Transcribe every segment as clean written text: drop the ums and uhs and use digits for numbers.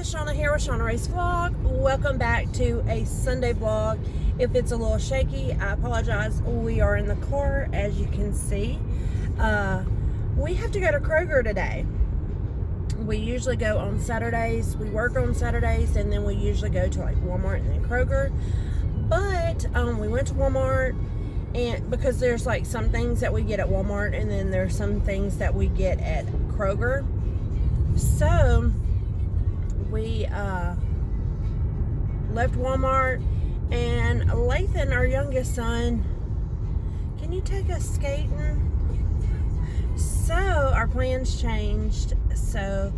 is Shauna here with Shauna Race Vlog. Welcome back to a Sunday vlog. If it's a little shaky, I apologize. We are in the car, as you can see. We have to go to Kroger today. We usually go on Saturdays. We work on Saturdays, and then we usually go to like Walmart and then Kroger. But we went to Walmart, and because there's like some things that we get at Walmart, and then there's some things that we get at Kroger. So we left Walmart, and Lathan, our youngest son, can you take us skating? So our plans changed. So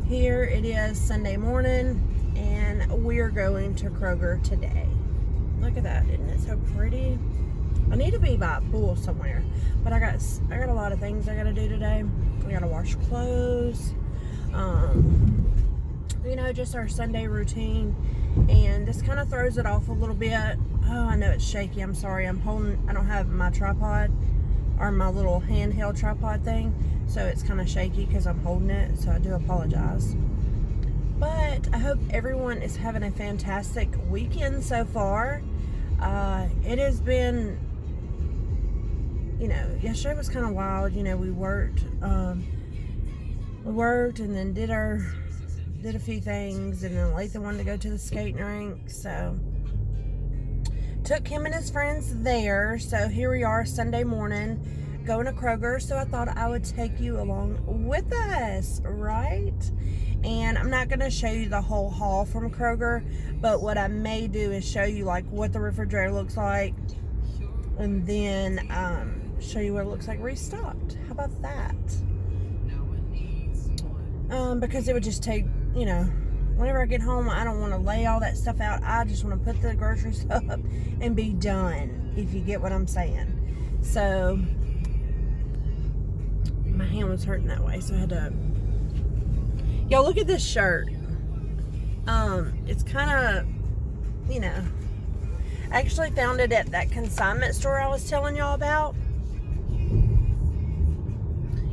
here it is, Sunday morning, and we're going to Kroger today. Look at that, isn't it so pretty? I need to be by a pool somewhere, but I got a lot of things I gotta do today. I gotta wash clothes, you know, just our Sunday routine, and this kind of throws it off a little bit. Oh, I know it's shaky. I'm sorry. I don't have my tripod or my little handheld tripod thing, so it's kind of shaky because I'm holding it, so I do apologize. But I hope everyone is having a fantastic weekend so far. It has been, you know, yesterday was kind of wild. You know, we worked and then did a few things, and then Lathan wanted to go to the skating rink, so took him and his friends there. So here we are, Sunday morning, going to Kroger. So I thought I would take you along with us, right? And I'm not going to show you the whole haul from Kroger, but what I may do is show you like what the refrigerator looks like, and then show you what it looks like restocked. How about that? Because it would just take, you know, whenever I get home, I don't want to lay all that stuff out. I just want to put the groceries up and be done, if you get what I'm saying. So my hand was hurting that way, so I had to. Y'all, look at this shirt. It's kind of, you know, I actually found it at that consignment store I was telling y'all about.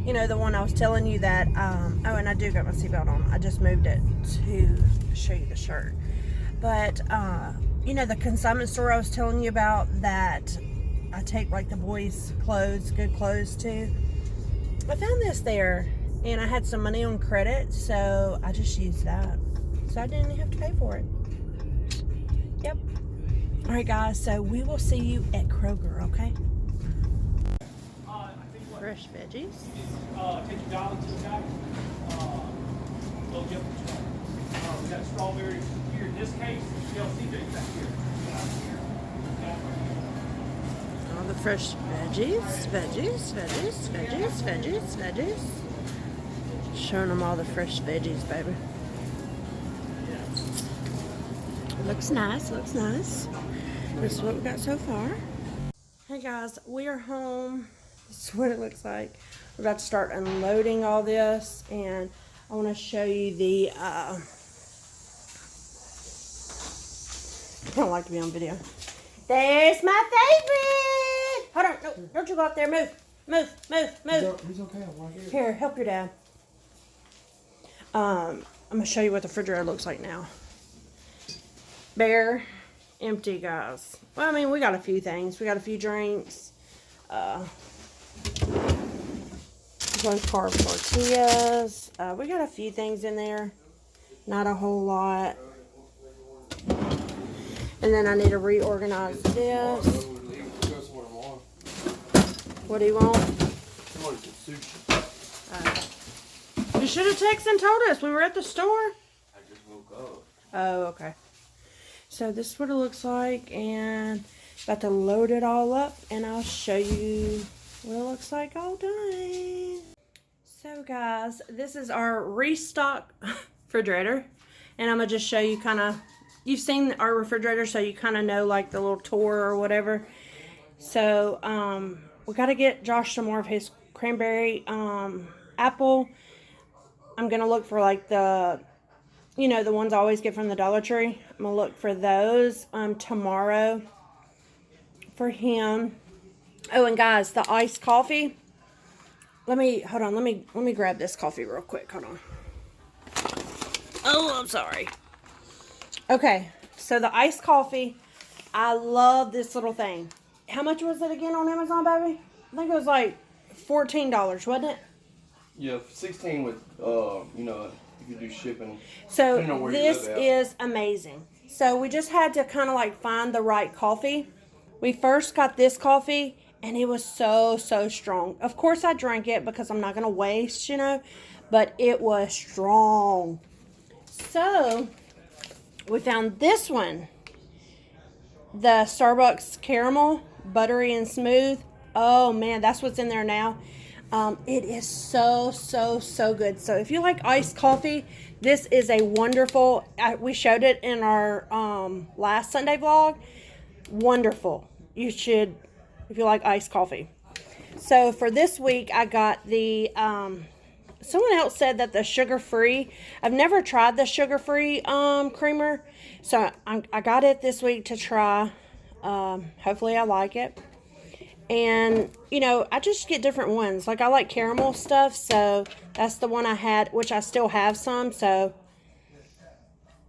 You know, the one I was telling you that, oh, and I do got my seatbelt on. I just moved it to show you the shirt. But, you know, the consignment store I was telling you about that I take like the boys' clothes, good clothes to. I found this there, and I had some money on credit, so I just used that. So I didn't have to pay for it. Yep. All right, guys, so we will see you at Kroger, okay? Fresh veggies. Take your dollar to the guy. Go get the truck. We got strawberries here in this case. CJ's back here. All the fresh veggies. Showing them all the fresh veggies, baby. Looks nice. This is what we got so far. Hey guys, we are home. This is what it looks like. We're about to start unloading all this, and I want to show you the, I don't like to be on video. There's my favorite! Hold on, no, don't you go up there, move. He's okay, I'm right here. Here, help your dad. I'm going to show you what the refrigerator looks like now. Bare, empty, guys. Well, I mean, we got a few things. We got a few drinks. Low carb tortillas. We got a few things in there. Not a whole lot. And then I need to reorganize this. What do you want? You should have texted and told us. We were at the store. I just woke up. Oh, okay. So this is what it looks like, and about to load it all up, and I'll show you what it looks like all done. So guys, this is our Restock refrigerator, and I'm gonna just show you kind of, you've seen our refrigerator, so you kind of know like the little tour or whatever. So we got to get Josh some more of his cranberry apple. I'm gonna look for like the, you know, the ones I always get from the Dollar Tree. I'm gonna look for those tomorrow for him. Oh, and guys, the iced coffee. Let me grab this coffee real quick. Hold on. Oh, I'm sorry. Okay, so the iced coffee. I love this little thing. How much was it again on Amazon, baby? I think it was like $14, wasn't it? Yeah, 16 with, if you do shipping. So Depending on where you this live at. is amazing. So we just had to kind of like find the right coffee. We first got this coffee and it was so strong. Of course I drank it because I'm not going to waste, but it was strong. So we found this one. The Starbucks caramel, buttery and smooth. Oh man, that's what's in there now. It is so good. So if you like iced coffee, this is a wonderful, we showed it in our last Sunday vlog. Wonderful. You should, if you like iced coffee. So for this week, I got the, someone else said that the sugar-free, I've never tried the sugar-free creamer. So I got it this week to try. Hopefully I like it. And, I just get different ones. Like, I like caramel stuff, so that's the one I had, which I still have some. So,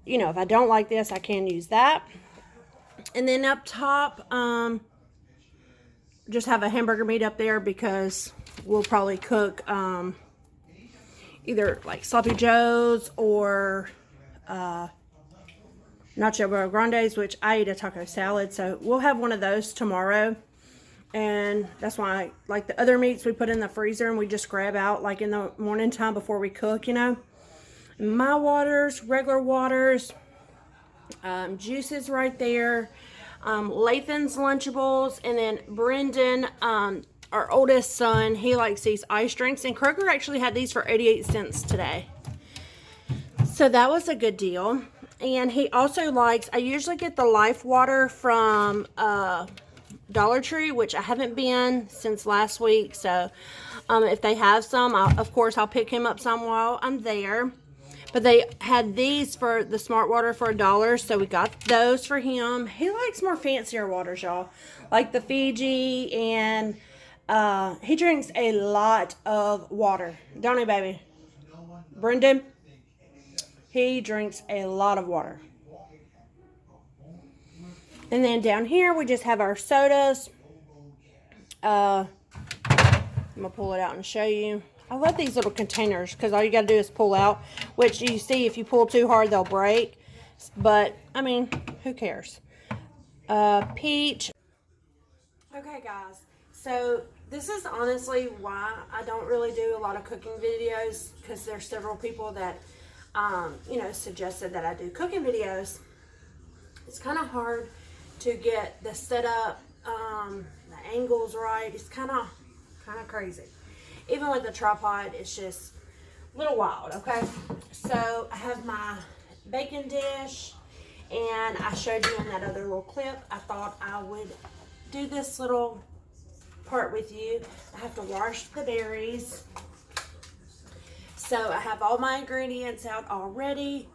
if I don't like this, I can use that. And then up top, just have a hamburger meat up there because we'll probably cook either, like, Sloppy Joes or Nacho Bro Grandes, which I eat a taco salad. So, we'll have one of those tomorrow. And that's why, like the other meats we put in the freezer and we just grab out like in the morning time before we cook, My waters, regular waters, juices right there, Lathan's Lunchables, and then Brendan, our oldest son, he likes these ice drinks. And Kroger actually had these for 88 cents today. So that was a good deal. And he also likes, I usually get the Life Water from Dollar Tree, which I haven't been since last week. So if they have some, of course I'll pick him up some while I'm there. But they had these for the Smart Water for $1, so we got those for him. He likes more fancier waters, y'all, like the Fiji, and he drinks a lot of water, don't he, baby? Brendan, he drinks a lot of water. And then down here, we just have our sodas. I'm going to pull it out and show you. I love these little containers because all you got to do is pull out. Which you see, if you pull too hard, they'll break. But, I mean, who cares? Peach. Okay, guys. So, this is honestly why I don't really do a lot of cooking videos. Because there's several people that, suggested that I do cooking videos. It's kind of hard to get the setup, the angles right. It's kind of crazy. Even with the tripod, it's just a little wild, okay? So I have my bacon dish, and I showed you in that other little clip. I thought I would do this little part with you. I have to wash the berries. So I have all my ingredients out already.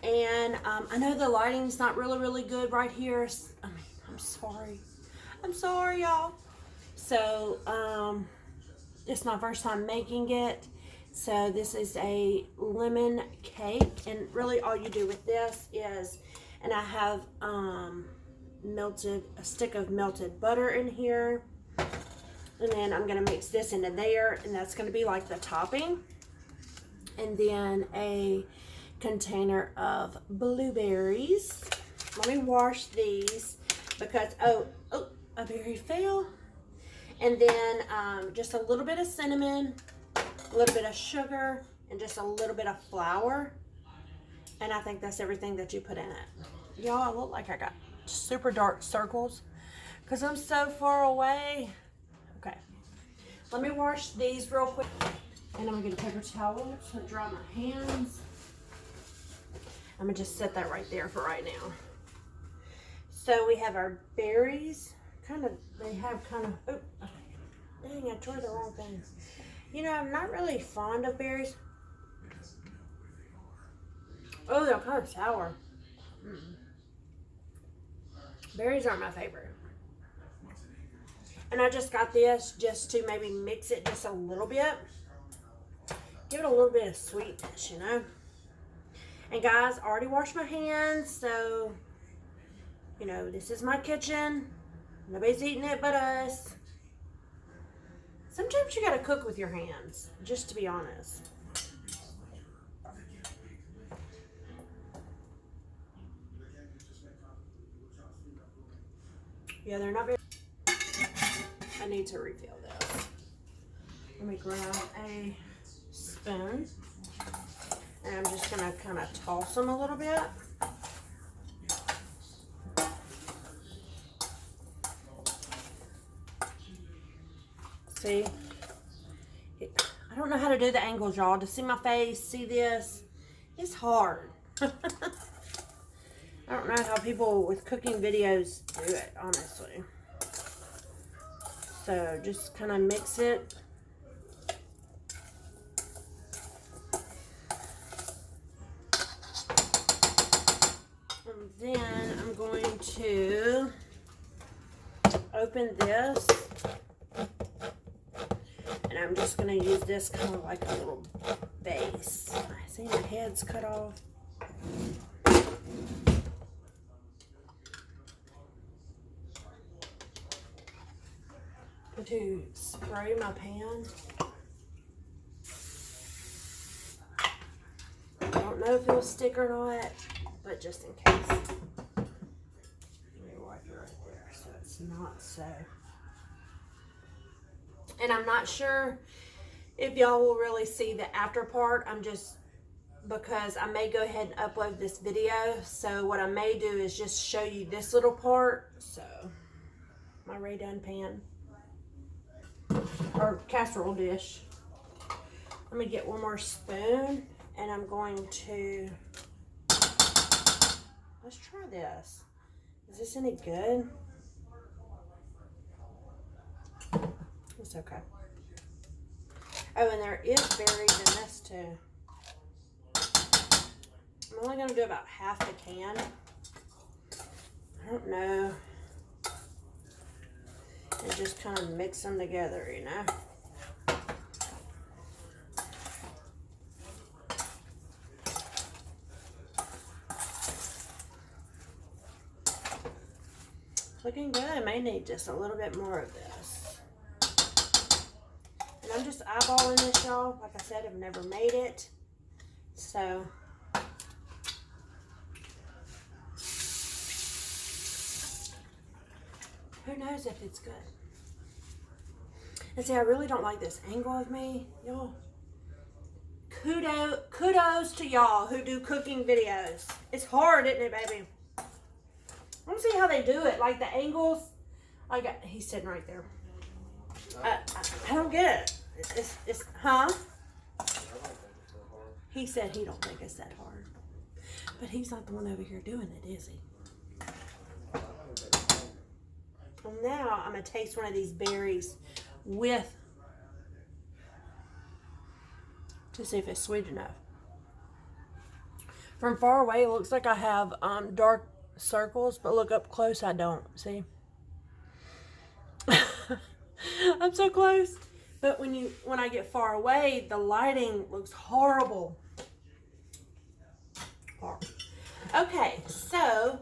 And I know the lighting's not really good right here. I mean, I'm sorry. I'm sorry, y'all. So, it's my first time making it. So this is a lemon cake. And really all you do with this is, and I have a stick of melted butter in here. And then I'm going to mix this into there. And that's going to be like the topping. And then a container of blueberries. Let me wash these because a berry fell. And then just a little bit of cinnamon, a little bit of sugar, and just a little bit of flour. And I think that's everything that you put in it. Y'all, I look like I got super dark circles because I'm so far away. Okay, let me wash these real quick. And I'm going to get a paper towel to dry my hands. I'm going to just set that right there for right now. So we have our berries. They have oh, dang, I tore the wrong thing. I'm not really fond of berries. Oh, they're kind of sour. Berries aren't my favorite. And I just got this just to maybe mix it just a little bit. Give it a little bit of sweetness, And guys, I already washed my hands, so, you know, this is my kitchen. Nobody's eating it but us. Sometimes you gotta cook with your hands, just to be honest. Yeah, they're not very... I need to refill this. Let me grab a spoon. And I'm just gonna kind of toss them a little bit. See? I don't know how to do the angles, y'all. To see my face, see this, it's hard. I don't know how people with cooking videos do it, honestly. So just kind of mix it. And then I'm going to open this. And I'm just going to use this kind of like a little base. I see my head's cut off. To spray my pan. I don't know if it'll stick or not, but just in case. Let me wipe it right there so it's not so. And I'm not sure if y'all will really see the after part. I'm just, because I may go ahead and upload this video. So what I may do is just show you this little part. So my redone pan. Or casserole dish. Let me get one more spoon and I'm going to, let's try this. Is this any good? It's okay. Oh, and there is berries in this too. I'm only going to do about half the can. I don't know. And just kind of mix them together, you know. Looking good. I may need just a little bit more of this. And I'm just eyeballing this, y'all. Like I said, I've never made it. So who knows if it's good. And see, I really don't like this angle of me, y'all. Kudos to y'all who do cooking videos. It's hard, isn't it, baby? I want to see how they do it. Like the angles. He's sitting right there. I don't get it. It's huh? He said he don't think it's that hard. But he's not the one over here doing it, is he? Well, now I'm going to taste one of these berries with, to see if it's sweet enough. From far away, it looks like I have dark circles, but look up close, I don't. See? I'm so close. But when I get far away, the lighting looks horrible. Horrible. Okay, so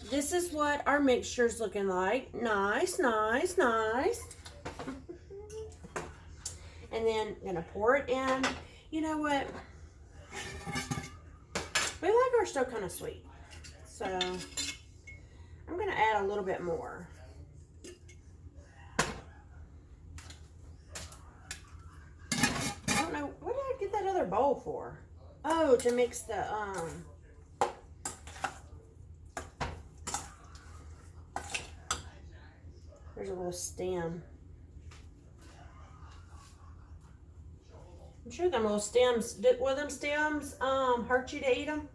this is what our mixture's looking like. Nice, nice, nice. And then I'm gonna pour it in. You know what? We like ours still kind of sweet. So I'm gonna add a little bit more. I don't know, what did I get that other bowl for? Oh, to mix the there's a little stem. I'm sure them little stems, will them stems hurt you to eat them?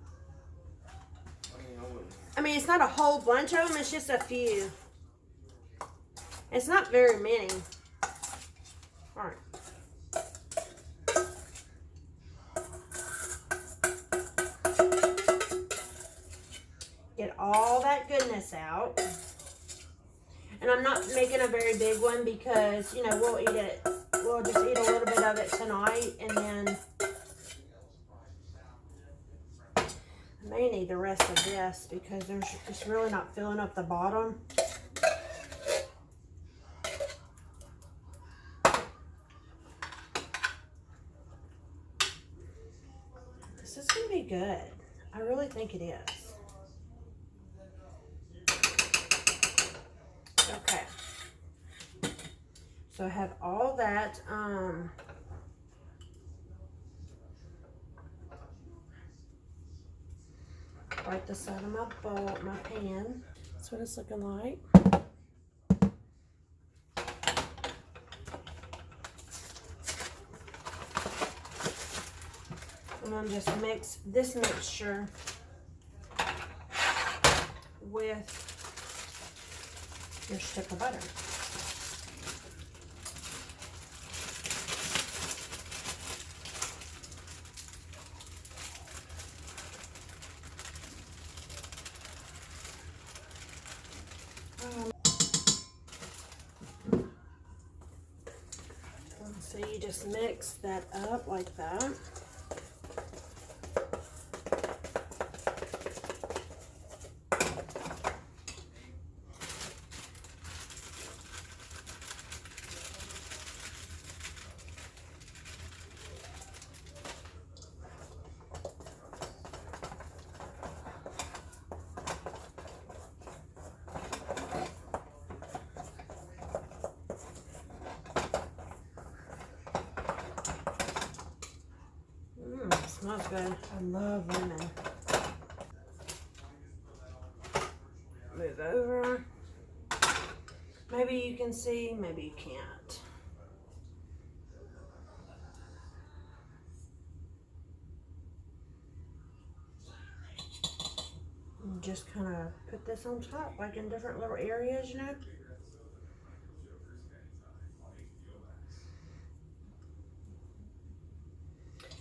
I mean, it's not a whole bunch of them, it's just a few. It's not very many. All right. Get all that goodness out. And I'm not making a very big one because, you know, we'll eat it. We'll just eat a little bit of it tonight. And then may need the rest of this because it's really not filling up the bottom. This is going to be good. I really think it is. Okay. So I have all that. Right the side of my bowl, my pan. That's what it's looking like. And then just mix this mixture with your stick of butter. So you just mix that up like that. Smells good. I love lemon. Move over. Maybe you can see, maybe you can't. And just kind of put this on top, like in different little areas, you know.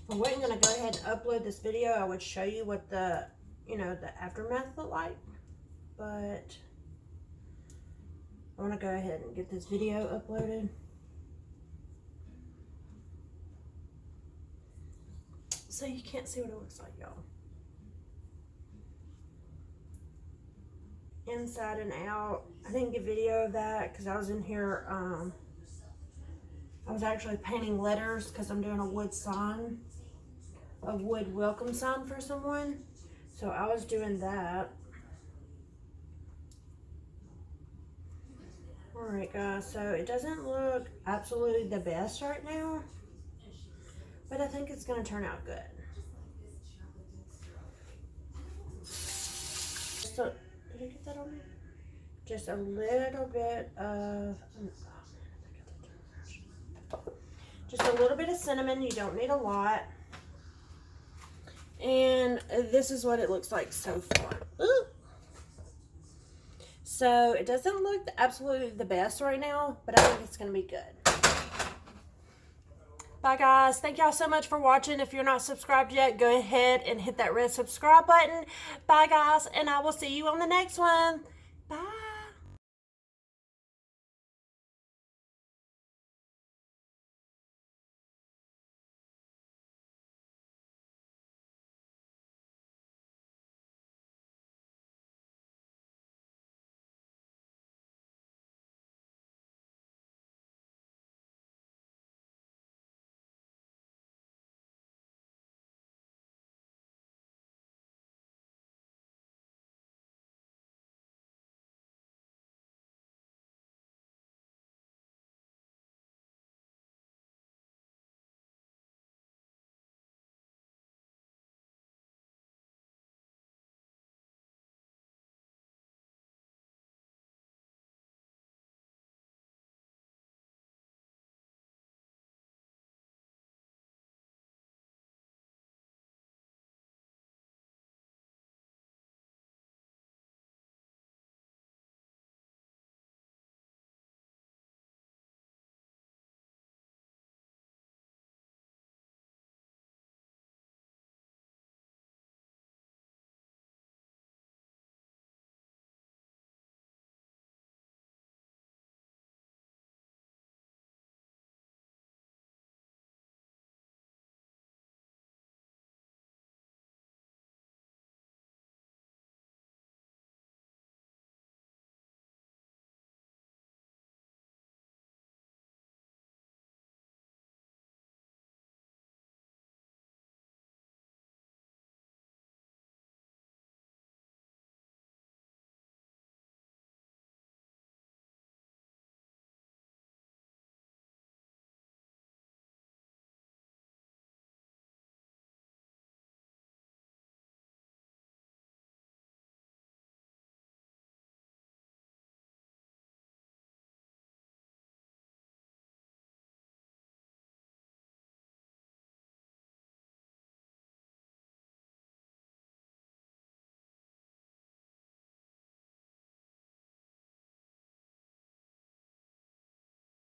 If I wasn't going to go ahead and upload this video, I would show you what the, the aftermath looked like. But I want to go ahead and get this video uploaded. So you can't see what it looks like, y'all. Inside and out. I didn't get video of that because I was in here, I was actually painting letters because I'm doing a wood sign. A wood welcome sign for someone. So I was doing that. Alright guys, so it doesn't look absolutely the best right now. But I think it's going to turn out good. So, did I get that on there? Just a little bit of... Just a little bit of cinnamon. You don't need a lot. And this is what it looks like so far. Ooh. So it doesn't look absolutely the best right now, but I think it's going to be good. Bye guys. Thank y'all so much for watching. If you're not subscribed yet, go ahead and hit that red subscribe button. Bye guys, and I will see you on the next one.